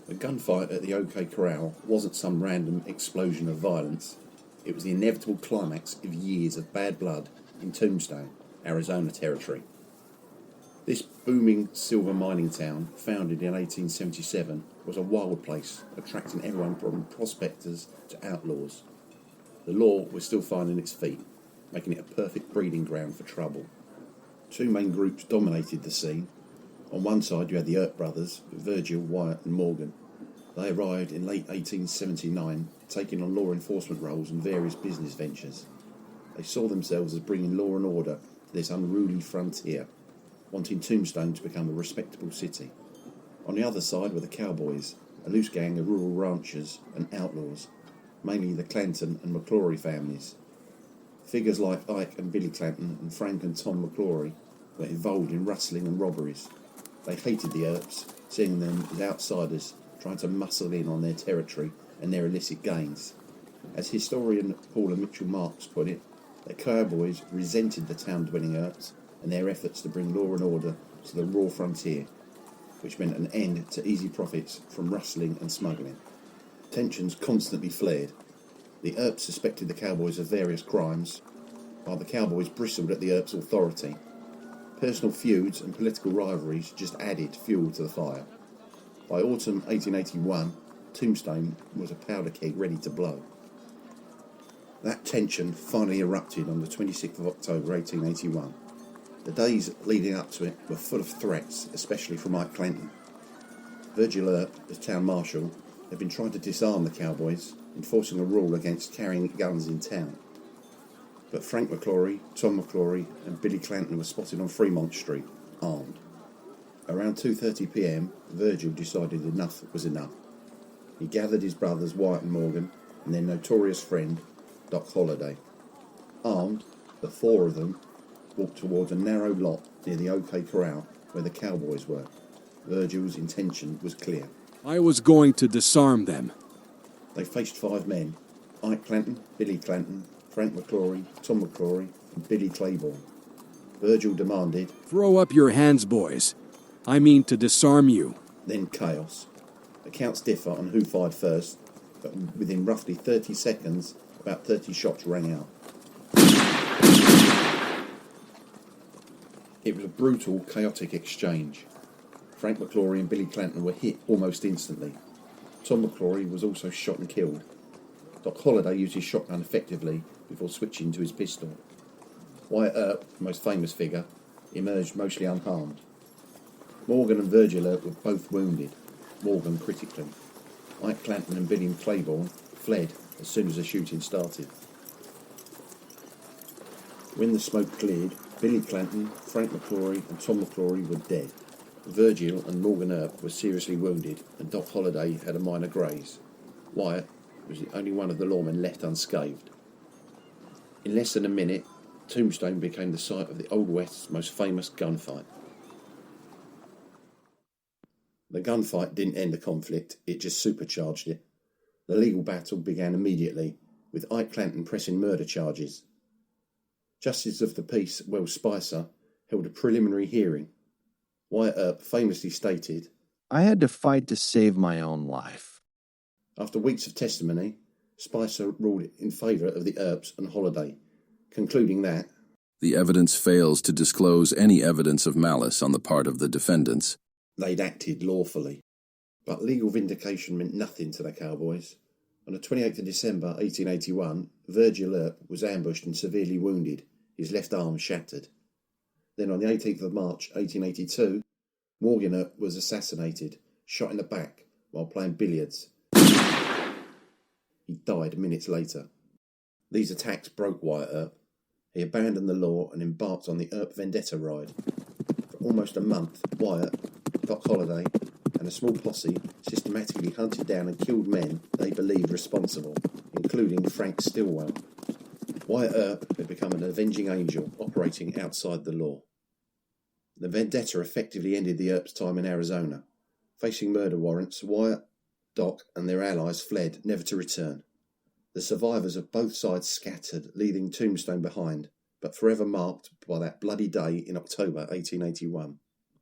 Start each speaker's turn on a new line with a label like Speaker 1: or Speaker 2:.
Speaker 1: The gunfight at the OK Corral wasn't some random explosion of violence. It was the inevitable climax of years of bad blood in Tombstone, Arizona territory. This booming silver mining town, founded in 1877, was a wild place, attracting everyone from prospectors to outlaws. The law was still finding its feet, making it a perfect breeding ground for trouble. Two main groups dominated the scene. On one side you had the Earp brothers, Virgil, Wyatt and Morgan. They arrived in late 1879, taking on law enforcement roles in various business ventures. They saw themselves as bringing law and order to this unruly frontier, wanting Tombstone to become a respectable city. On the other side were the Cowboys, a loose gang of rural ranchers and outlaws, mainly the Clanton and McClory families. Figures like Ike and Billy Clanton and Frank and Tom McClory were involved in rustling and robberies. They hated the Earps, seeing them as outsiders trying to muscle in on their territory and their illicit gains. As historian Paula Mitchell Marks put it, the Cowboys resented the town-dwelling Earps and their efforts to bring law and order to the raw frontier, which meant an end to easy profits from rustling and smuggling. Tensions constantly flared. The Earps suspected the Cowboys of various crimes, while the Cowboys bristled at the Earps' authority. Personal feuds and political rivalries just added fuel to the fire. By autumn 1881, Tombstone was a powder keg ready to blow. That tension finally erupted on the 26th of October 1881. The days leading up to it were full of threats, especially from Ike Clanton. Virgil Earp, the town marshal, had been trying to disarm the Cowboys, enforcing a rule against carrying guns in town. But Frank McClory, Tom McClory and Billy Clanton were spotted on Fremont Street, armed. Around 2:30 p.m, Virgil decided enough was enough. He gathered his brothers Wyatt and Morgan and their notorious friend, Doc Holliday. Armed, the four of them walked towards a narrow lot near the OK Corral where the Cowboys were. Virgil's intention was clear.
Speaker 2: I was going to disarm them.
Speaker 1: They faced five men: Ike Clanton, Billy Clanton, Frank McClory, Tom McClory and Billy Claiborne. Virgil demanded,
Speaker 2: "Throw up your hands, boys. I mean to disarm you."
Speaker 1: Then chaos. Accounts differ on who fired first, but within roughly 30 seconds, about 30 shots rang out. It was a brutal, chaotic exchange. Frank McClory and Billy Clanton were hit almost instantly. Tom McClory was also shot and killed. Doc Holliday used his shotgun effectively before switching to his pistol. Wyatt Earp, the most famous figure, emerged mostly unharmed. Morgan and Virgil Earp were both wounded, Morgan critically. Ike Clanton and Billy Claiborne fled as soon as the shooting started. When the smoke cleared, Billy Clanton, Frank McClory and Tom McClory were dead. Virgil and Morgan Earp were seriously wounded and Doc Holliday had a minor graze. Wyatt was the only one of the lawmen left unscathed. In less than a minute, Tombstone became the site of the Old West's most famous gunfight. The gunfight didn't end the conflict, it just supercharged it. The legal battle began immediately, with Ike Clanton pressing murder charges. Justice of the Peace Wells Spicer held a preliminary hearing. Wyatt Earp famously stated,
Speaker 3: "I had to fight to save my own life."
Speaker 1: After weeks of testimony, Spicer ruled in favour of the Earps and Holliday, concluding that
Speaker 4: the evidence fails to disclose any evidence of malice on the part of the defendants.
Speaker 1: They'd acted lawfully. But legal vindication meant nothing to the Cowboys. On the 28th of December 1881, Virgil Earp was ambushed and severely wounded, his left arm shattered. Then on the 18th of March 1882, Morgan Earp was assassinated, shot in the back while playing billiards. He died minutes later. These attacks broke Wyatt Earp. He abandoned the law and embarked on the Earp Vendetta ride. For almost a month, Wyatt, Doc Holliday and a small posse systematically hunted down and killed men they believed responsible, including Frank Stilwell. Wyatt Earp had become an avenging angel operating outside the law. The vendetta effectively ended the Earps' time in Arizona. Facing murder warrants, Wyatt, Doc and their allies fled, never to return. The survivors of both sides scattered, leaving Tombstone behind, but forever marked by that bloody day in October 1881.